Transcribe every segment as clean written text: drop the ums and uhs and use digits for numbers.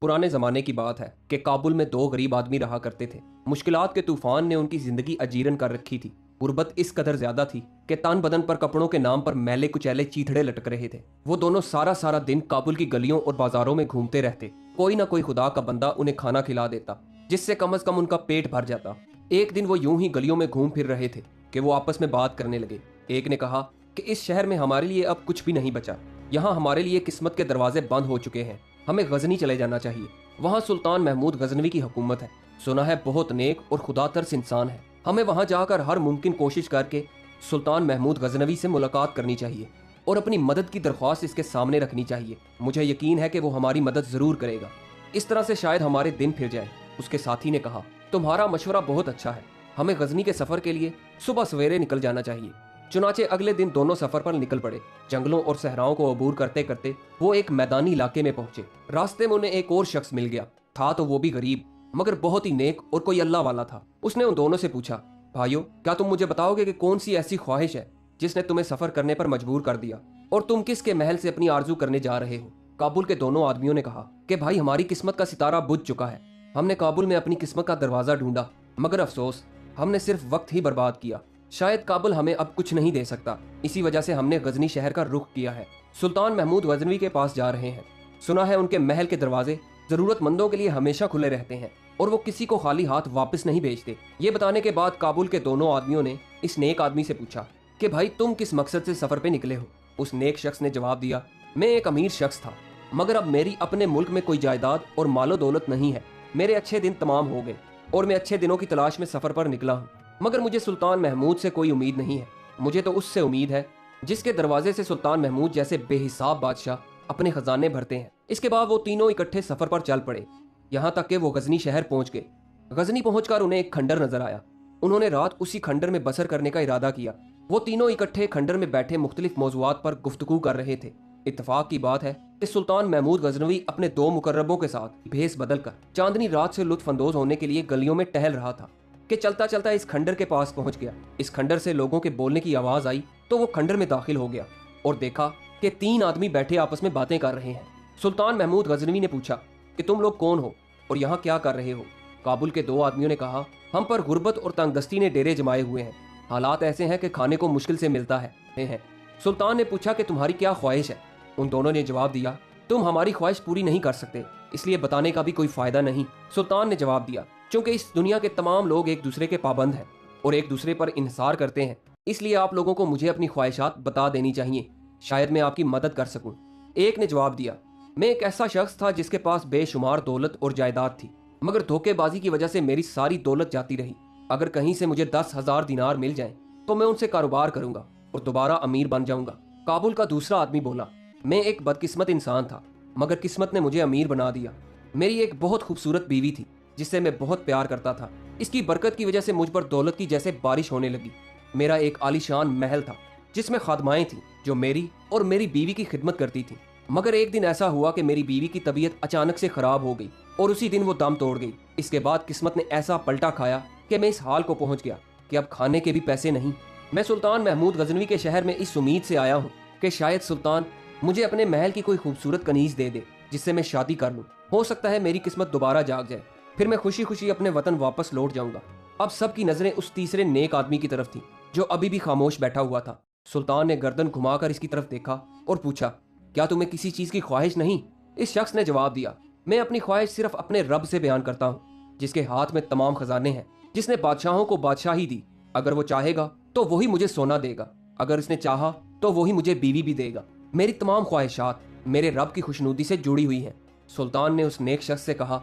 पुराने जमाने की बात है कि काबुल में दो गरीब आदमी रहा करते थे। मुश्किलात के तूफान ने उनकी जिंदगी अजीरन कर रखी थी। गुर्बत इस कदर ज्यादा थी कि तन बदन पर कपड़ों के नाम पर मैले कुचैले चीथड़े लटक रहे थे। वो दोनों सारा सारा दिन काबुल की गलियों और बाजारों में घूमते रहते। कोई ना कोई खुदा का बंदा उन्हें खाना खिला देता, जिससे कम अज कम उनका पेट भर जाता। एक दिन वो यूं ही गलियों में घूम फिर रहे थे कि वो आपस में बात करने लगे। एक ने कहा कि इस शहर में हमारे लिए अब कुछ भी नहीं बचा। यहाँ हमारे लिए किस्मत के दरवाजे बंद हो चुके हैं। हमें गजनी चले जाना चाहिए। वहाँ सुल्तान महमूद गजनवी की हुकूमत है। सुना है बहुत नेक और खुदा तरस इंसान है। हमें वहाँ जाकर हर मुमकिन कोशिश करके सुल्तान महमूद गजनवी से मुलाकात करनी चाहिए और अपनी मदद की दरख्वास्त इसके सामने रखनी चाहिए। मुझे यकीन है कि वो हमारी मदद जरूर करेगा। इस तरह से शायद हमारे दिन फिर जाए। उसके साथी ने कहा, तुम्हारा मशवरा बहुत अच्छा है। हमें गजनी के सफर के लिए सुबह सवेरे निकल जाना चाहिए। चुनाचे अगले दिन दोनों सफर पर निकल पड़े। जंगलों और सहराओं को अबूर करते करते वो एक मैदानी इलाके में पहुंचे। रास्ते में उन्हें एक और शख्स मिल गया। था तो वो भी गरीब, मगर बहुत ही नेक और कोई अल्लाह वाला था। उसने उन दोनों से पूछा, भाइयों, क्या तुम मुझे बताओगे कि कौन सी ऐसी ख्वाहिश है जिसने तुम्हें सफर करने पर मजबूर कर दिया, और तुम किसके महल से अपनी आरजू करने जा रहे हो? काबुल के दोनों आदमियों ने कहा कि भाई, हमारी किस्मत का सितारा बुझ चुका है। हमने काबुल में अपनी किस्मत का दरवाजा ढूंढा, मगर अफसोस, हमने सिर्फ वक्त ही बर्बाद किया। शायद काबुल हमें अब कुछ नहीं दे सकता। इसी वजह से हमने गजनी शहर का रुख किया है। सुल्तान महमूद गजनवी के पास जा रहे हैं। सुना है उनके महल के दरवाजे जरूरतमंदों के लिए हमेशा खुले रहते हैं और वो किसी को खाली हाथ वापस नहीं भेजते। ये बताने के बाद काबुल के दोनों आदमियों ने इस नेक आदमी से पूछा कि भाई, तुम किस मकसद से सफर पे निकले हो? उस नेक शख्स ने जवाब दिया, मैं एक अमीर शख्स था, मगर अब मेरी अपने मुल्क में कोई जायदाद और मालो दौलत नहीं है। मेरे अच्छे दिन तमाम हो गए और मैं अच्छे दिनों की तलाश में सफर पर निकला हूँ। मगर मुझे सुल्तान महमूद से कोई उम्मीद नहीं है। मुझे तो उससे उम्मीद है जिसके दरवाजे से सुल्तान महमूद जैसे बेहिसाब बादशाह अपने खजाने भरते हैं। इसके बाद वो तीनों इकट्ठे सफर पर चल पड़े, यहाँ तक कि वो गजनी शहर पहुंच गए। गजनी पहुंचकर उन्हें एक खंडर नजर आया। उन्होंने रात उसी खंडर में बसर करने का इरादा किया। वो तीनों इकट्ठे खंडर में बैठे मुख्तलिफ मौजुआत पर गुफ्तगू कर रहे थे। इत्तफाक की बात है कि सुल्तान महमूद गजनवी अपने दो मुकर्रबों के साथ भेस बदलकर चांदनी रात से लुत्फ अंदोज होने के लिए गलियों में टहल रहा था कि चलता चलता इस खंडर के पास पहुंच गया। इस खंडर से लोगों के बोलने की आवाज आई तो वो खंडर में दाखिल हो गया और देखा कि तीन आदमी बैठे आपस में बातें कर रहे हैं। सुल्तान महमूद गजनवी ने पूछा कि तुम लोग कौन हो और यहाँ क्या कर रहे हो? काबुल के दो आदमियों ने कहा, हम पर गुर्बत और तंगदस्ती ने डेरे जमाए हुए हैं। हालात ऐसे हैं कि खाने को मुश्किल से मिलता है। सुल्तान ने पूछा कि तुम्हारी क्या ख्वाहिश है? उन दोनों ने जवाब दिया, तुम हमारी ख्वाहिश पूरी नहीं कर सकते, इसलिए बताने का भी कोई फायदा नहीं। सुल्तान ने जवाब दिया, क्योंकि इस दुनिया के तमाम लोग एक दूसरे के पाबंद हैं और एक दूसरे पर इंहिसार करते हैं, इसलिए आप लोगों को मुझे अपनी ख्वाहिशात बता देनी चाहिए, शायद मैं आपकी मदद कर सकूं। एक ने जवाब दिया, मैं एक ऐसा शख्स था जिसके पास बेशुमार दौलत और जायदाद थी, मगर धोखेबाजी की वजह से मेरी सारी दौलत जाती रही। अगर कहीं से मुझे 10,000 दिनार मिल जाएं, तो मैं उनसे कारोबार करूंगा और दोबारा अमीर बन जाऊंगा। काबुल का दूसरा आदमी बोला, मैं एक बदकिस्मत इंसान था, मगर किस्मत ने मुझे अमीर बना दिया। मेरी एक बहुत खूबसूरत बीवी थी जिससे मैं बहुत प्यार करता था। इसकी बरकत की वजह से मुझ पर दौलत की जैसे बारिश होने लगी। मेरा एक आलीशान महल था जिसमें खादमाएं थीं जो मेरी और मेरी बीवी की खिदमत करती थीं। मगर एक दिन ऐसा हुआ कि मेरी बीवी की तबीयत अचानक से खराब हो गई और उसी दिन वो दम तोड़ गई। इसके बाद किस्मत ने ऐसा पलटा खाया कि मैं इस हाल को पहुंच गया कि अब खाने के भी पैसे नहीं। मैं सुल्तान महमूद गजनवी के शहर में इस उम्मीद से आया हूँ कि शायद सुल्तान मुझे अपने महल की कोई खूबसूरत कनीज दे दे जिससे मैं शादी कर लूँ। हो सकता है मेरी किस्मत दोबारा जाग जाए, फिर मैं खुशी खुशी अपने वतन वापस लौट जाऊंगा। अब सबकी नजरें उस तीसरे नेक आदमी की तरफ थी जो अभी भी खामोश बैठा हुआ था। सुल्तान ने गर्दन घुमाकर इसकी तरफ देखा और पूछा, क्या तुम्हें किसी चीज की ख्वाहिश नहीं? इस शख्स ने जवाब दिया, मैं अपनी ख्वाहिश सिर्फ अपने रब से बयान करता हूँ, जिसके हाथ में तमाम खजाने हैं, जिसने बादशाहों को बादशाही दी। अगर वो चाहेगा तो वही मुझे सोना देगा, अगर इसने चाहा तो वही मुझे बीवी भी देगा। मेरी तमाम ख्वाहिशात मेरे रब की खुशनुदी से जुड़ी हुई हैं। सुल्तान ने उस नेक शख्स से कहा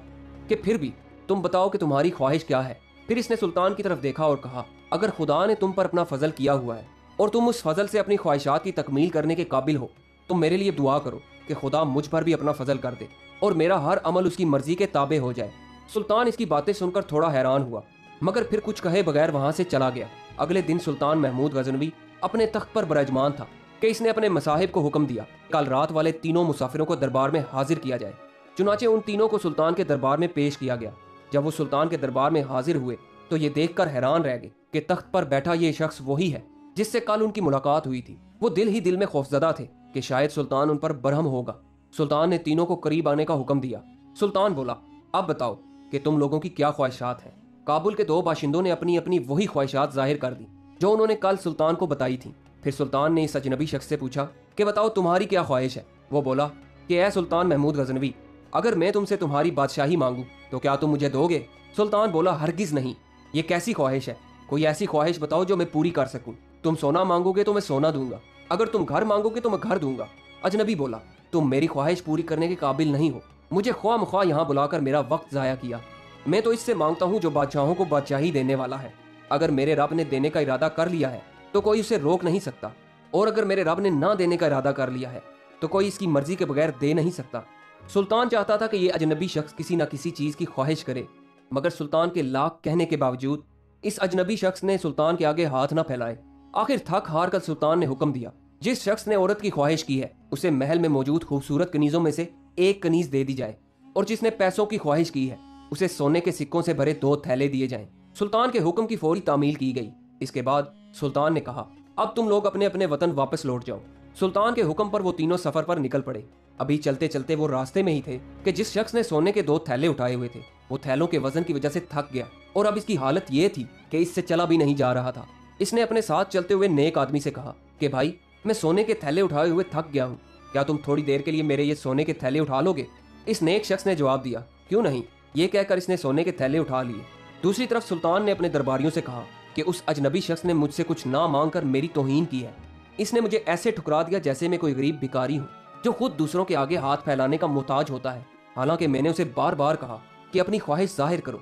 कि फिर भी तुम बताओ कि तुम्हारी ख्वाहिश क्या है? फिर इसने सुल्तान की तरफ देखा और कहा, अगर खुदा ने तुम पर अपना फजल किया हुआ है और तुम उस फजल से अपनी ख्वाहिशात की तकमील करने के काबिल हो, तो मेरे लिए दुआ करो कि खुदा मुझ पर भी अपना फजल कर दे और मेरा हर अमल उसकी मर्जी के ताबे हो जाए। सुल्तान इसकी बातें सुनकर थोड़ा हैरान हुआ, मगर फिर कुछ कहे बगैर वहां से चला गया। अगले दिन सुल्तान महमूद गजनवी अपने तख्त पर बरजमान था कि इसने अपने मसाहिब को हुक्म दिया, कल रात वाले तीनों मुसाफिरों को दरबार में हाजिर किया जाए। चुनाचे उन तीनों को सुल्तान के दरबार में पेश किया गया। जब वो सुल्तान के दरबार में हाजिर हुए तो ये देखकर हैरान रह गए कि तख्त पर बैठा ये शख्स वही है जिससे कल उनकी मुलाकात हुई थी। वो दिल ही दिल में खौफजदा थे कि शायद सुल्तान उन पर बरहम होगा। सुल्तान ने तीनों को करीब आने का हुक्म दिया सुल्तान बोला, अब बताओ कि तुम लोगों की क्या ख्वाहिशात हैं। काबुल के दो बाशिंदों ने अपनी अपनी वही ख्वाहिशात जाहिर कर दी जो उन्होंने कल सुल्तान को बताई थी। फिर सुल्तान ने इस अजनबी शख्स से पूछा कि बताओ तुम्हारी क्या ख्वाहिश है। वो बोला कि ऐ सुल्तान महमूद गजनवी, अगर मैं तुमसे तुम्हारी बादशाही मांगू तो क्या तुम मुझे दोगे। सुल्तान बोला, हरगिज नहीं, ये कैसी ख्वाहिश है, कोई ऐसी ख्वाहिश बताओ जो मैं पूरी कर सकूं। तुम सोना मांगोगे तो मैं सोना दूंगा, अगर तुम घर मांगोगे तो मैं घर दूंगा। अजनबी बोला, तुम मेरी ख्वाहिश पूरी करने के काबिल नहीं हो, मुझे ख्वाह मख्वाह यहाँ बुलाकर मेरा वक्त ज़ाया किया। मैं तो इससे मांगता हूँ जो बादशाहों को बादशाही देने वाला है। अगर मेरे रब ने देने का इरादा कर लिया है तो कोई उसे रोक नहीं सकता, और अगर मेरे रब ने ना देने का इरादा कर लिया है तो कोई इसकी मर्जी के बगैर दे नहीं सकता। सुल्तान चाहता था कि यह अजनबी शख्स किसी न किसी चीज़ की ख्वाहिश करे, मगर सुल्तान के लाख कहने के बावजूद इस अजनबी शख्स ने सुल्तान के आगे हाथ न फैलाए। आखिर थक हार कर सुल्तान ने हुक्म दिया, जिस शख्स ने औरत की ख्वाहिश की है उसे महल में मौजूद खूबसूरत कनीजों में से एक कनीज दे दी जाए, और जिसने पैसों की ख्वाहिश की है उसे सोने के सिक्कों से भरे 2 थैले दिए जाएं। सुल्तान के हुक्म की फौरी तामील की गई। इसके बाद सुल्तान ने कहा, अब तुम लोग अपने अपने वतन वापस लौट जाओ। सुल्तान के हुक्म पर वो तीनों सफर पर निकल पड़े। अभी चलते चलते वो रास्ते में ही थे कि जिस शख्स ने सोने के 2 थैले उठाए हुए थे वो थैलों के वजन की वजह से थक गया, और अब इसकी हालत ये थी कि इससे चला भी नहीं जा रहा था। इसने अपने साथ चलते हुए नेक आदमी से कहा कि भाई, मैं सोने के थैले उठाए हुए थक गया हूँ, क्या तुम थोड़ी देर के लिए मेरे ये सोने के थैले उठा लोगे। इस नेक शख्स ने जवाब दिया, क्यों नहीं। ये कहकर इसने सोने के थैले उठा लिए। दूसरी तरफ सुल्तान ने अपने दरबारियों से कहा कि उस अजनबी शख्स ने मुझसे कुछ ना मांग कर मेरी तौहीन की है। इसने मुझे ऐसे ठुकरा दिया जैसे मैं कोई गरीब भिखारी हूँ जो खुद दूसरों के आगे हाथ फैलाने का मोहताज होता है, हालांकि मैंने उसे बार बार कहा कि अपनी ख्वाहिश जाहिर करो।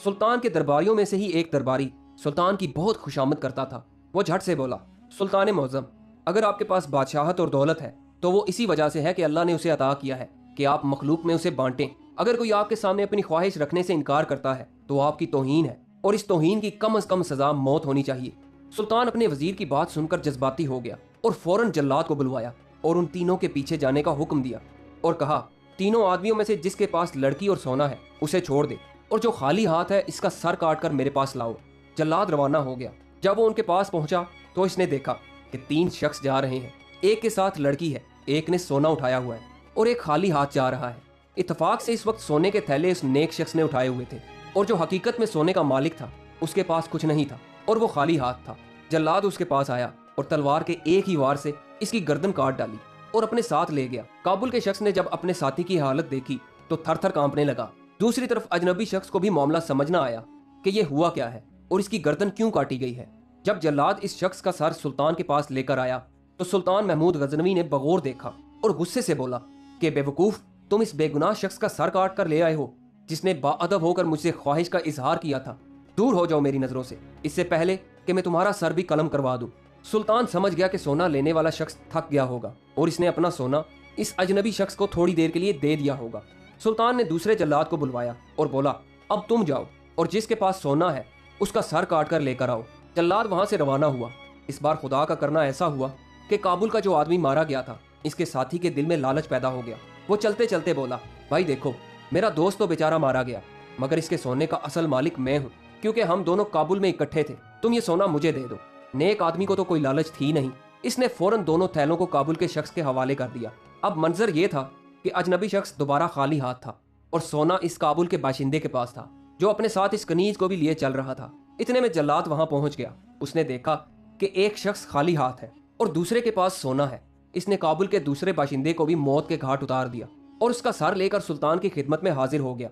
सुल्तान के दरबारियों में से ही एक दरबारी सुल्तान की बहुत खुशामद करता था। वो झट से बोला, सुल्तान मौज़म, अगर आपके पास बादशाहत और दौलत है तो वो इसी वजह से है कि अल्लाह ने उसे अता किया है कि आप मखलूक में उसे बांटें। अगर कोई आपके सामने अपनी ख्वाहिश रखने से इनकार करता है तो आपकी तौहीन है, और इस तौहीन की कम से कम सजा मौत होनी चाहिए। सुल्तान अपने वजीर की बात सुनकर जज्बाती हो गया और फौरन जल्लाद को बुलवाया और उन तीनों के पीछे जाने का हुक्म दिया और कहा, तीनों आदमियों में से जिसके पास लड़की और सोना है उसे छोड़ दे, और जो खाली हाथ है इसका सर काट कर मेरे पास लाओ। जल्लाद रवाना हो गया। जब वो उनके पास पहुंचा तो इसने देखा कि 3 शख्स जा रहे हैं। एक के साथ लड़की है, एक ने सोना उठाया हुआ है और एक खाली हाथ जा रहा है। इत्तेफाक से इस वक्त सोने के थैले इस नेक शख्स ने उठाए हुए थे, और जो हकीकत में सोने का मालिक था उसके पास कुछ नहीं था और वो खाली हाथ था। जल्लाद उसके पास आया और तलवार के एक ही वार से इसकी गर्दन काट डाली और अपने साथ ले गया। काबुल के शख्स ने जब अपने साथी की हालत देखी तो थर थर कांपने लगा। दूसरी तरफ अजनबी शख्स को भी मामला समझ न आया कि यह हुआ क्या है और इसकी गर्दन क्यों काटी गई है। जब जल्लाद इस शख्स का सर सुल्तान के पास लेकर आया तो सुल्तान महमूद गजनवी ने बगौर देखा और गुस्से से बोला कि बेवकूफ, तुम इस बेगुनाह शख्स का सर काट कर ले आए हो जिसने बाअदब होकर मुझसे ख्वाहिश का इजहार किया था। दूर हो जाओ मेरी नजरों से, इससे पहले कि मैं तुम्हारा सर भी कलम करवा दूं। सुल्तान समझ गया कि सोना लेने वाला शख्स थक गया होगा और इसने अपना सोना इस अजनबी शख्स को थोड़ी देर के लिए दे दिया होगा। सुल्तान ने दूसरे जल्लाद को बुलवाया और बोला, अब तुम जाओ और जिसके पास सोना है उसका सर काट कर लेकर आओ। जल्लाद वहां से रवाना हुआ। इस बार खुदा का करना ऐसा हुआ कि काबुल का जो आदमी मारा गया था इसके साथी के दिल में लालच पैदा हो गया। वो चलते चलते बोला, भाई देखो, मेरा दोस्त तो बेचारा मारा गया, मगर इसके सोने का असल मालिक मैं हूँ, क्योंकि हम दोनों काबुल में इकट्ठे थे। तुम ये सोना मुझे दे दो। नेक आदमी को तो कोई लालच थी नहीं। इसने फौरन दोनों थैलों को काबुल के शख्स के हवाले कर दिया। अब मंजर ये था कि अजनबी शख्स दोबारा खाली हाथ था और सोना इस काबुल के बाशिंदे के पास था जो अपने साथ इस कनीज को भी लिए चल रहा था। इतने में जल्लाद वहां पहुंच गया। उसने देखा कि एक शख्स खाली हाथ है और दूसरे के पास सोना है। इसने काबुल के दूसरे बाशिंदे को भी मौत के घाट उतार दिया और उसका सर लेकर सुल्तान की खिदमत में हाजिर हो गया।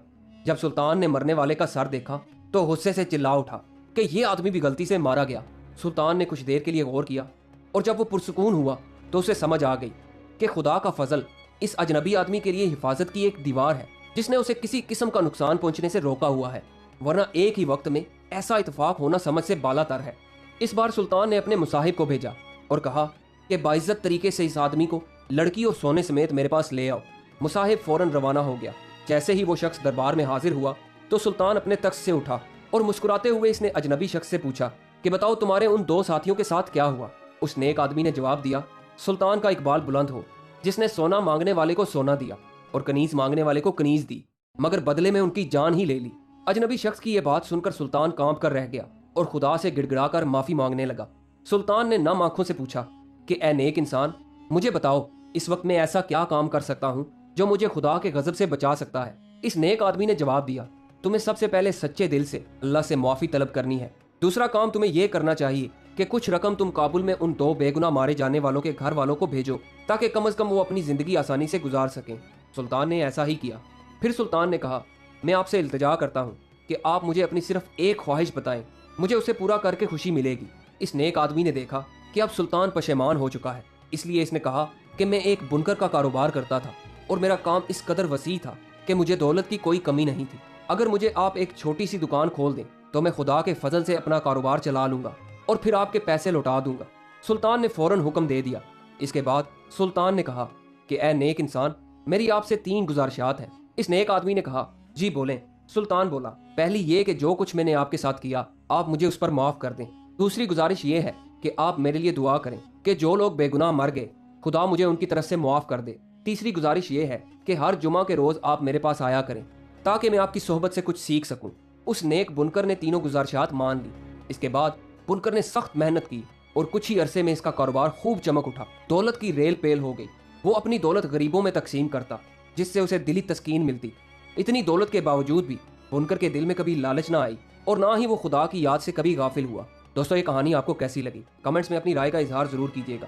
जब सुल्तान ने मरने वाले का सर देखा तो गुस्से से चिल्ला उठा कि यह आदमी भी गलती से मारा गया। सुल्तान ने कुछ देर के लिए गौर किया और जब वो पुरसुकून हुआ तो उसे समझ आ गई कि खुदा का फजल इस अजनबी आदमी के लिए हिफाजत की एक दीवार है जिसने उसे किसी किस्म का नुकसान पहुंचने से रोका हुआ है, वरना एक ही वक्त में ऐसा इत्तेफाक होना समझ से बालातर है। इस बार सुल्तान ने अपने मुसाहिब को भेजा और कहा कि बाइज्जत तरीके से इस आदमी को लड़की और सोने समेत मेरे पास ले आओ। मुसाहिब फौरन रवाना हो गया। जैसे ही वो शख्स दरबार में हाजिर हुआ तो सुल्तान अपने तख्त से उठा और मुस्कुराते हुए इसने अजनबी शख्स से पूछा कि बताओ तुम्हारे उन 2 साथियों के साथ क्या हुआ। उस नेक आदमी ने जवाब दिया, सुल्तान का इकबाल बुलंद हो, जिसने सोना मांगने वाले को सोना दिया और कनीज मांगने वाले को कनीज दी, मगर बदले में उनकी जान ही ले ली। अजनबी शख्स की यह बात सुनकर सुल्तान कांप कर रह गया और खुदा से गिड़गिड़ाकर माफी मांगने लगा। सुल्तान ने नम आंखों से पूछा कि ए नेक इंसान, मुझे बताओ इस वक्त मैं ऐसा क्या काम कर सकता हूँ जो मुझे खुदा के गजब से बचा सकता है। इस नेक आदमी ने जवाब दिया, तुम्हें सबसे पहले सच्चे दिल से अल्लाह से माफ़ी तलब करनी है। दूसरा काम तुम्हें यह करना चाहिए कि कुछ रकम तुम काबुल में उन 2 बेगुनाह मारे जाने वालों के घर वालों को भेजो, ताकि कम अज़ कम वो अपनी ज़िंदगी आसानी से गुजार सकें। सुल्तान ने ऐसा ही किया। फिर सुल्तान ने कहा, मैं आपसे इल्तिजा करता हूँ कि आप मुझे अपनी सिर्फ एक ख्वाहिश बताएं, मुझे उसे पूरा करके खुशी मिलेगी। इस नेक आदमी ने देखा कि अब सुल्तान पशेमान हो चुका है, इसलिए इसने कहा कि मैं एक बुनकर का कारोबार करता था और मेरा काम इस कदर वसी था कि मुझे दौलत की कोई कमी नहीं थी। अगर मुझे आप एक छोटी सी दुकान खोल दें तो मैं खुदा के फजल से अपना कारोबार चला लूँगा और फिर आपके पैसे लौटा दूंगा। सुल्तान ने फौरन हुक्म दे दिया। इसके बाद सुल्तान ने कहा कि ए नेक इंसान, मेरी आपसे 3 गुजारिशात हैं। इस नेक आदमी ने कहा, जी बोलें। सुल्तान बोला, पहली ये कि जो कुछ मैंने आपके साथ किया आप मुझे उस पर माफ़ कर दें। दूसरी गुजारिश ये है कि आप मेरे लिए दुआ करें कि जो लोग बेगुनाह मर गए खुदा मुझे उनकी तरफ से मुआफ़ कर दे। तीसरी गुजारिश ये है कि हर जुमा के रोज़ आप मेरे पास आया करें ताकि मैं आपकी सोहबत से कुछ सीख सकूं। उस नेक बुनकर ने तीनों गुजारिशात मान ली। इसके बाद बुनकर ने सख्त मेहनत की और कुछ ही अरसे में इसका कारोबार खूब चमक उठा। दौलत की रेल पेल हो गई। वो अपनी दौलत गरीबों में तकसीम करता, जिससे उसे दिली तस्कीन मिलती। इतनी दौलत के बावजूद भी बुनकर के दिल में कभी लालच ना आई और ना ही वो खुदा की याद से कभी गाफिल हुआ। दोस्तों, ये कहानी आपको कैसी लगी? कमेंट्स में अपनी राय का इजहार जरूर कीजिएगा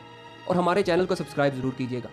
और हमारे चैनल को सब्सक्राइब जरूर कीजिएगा।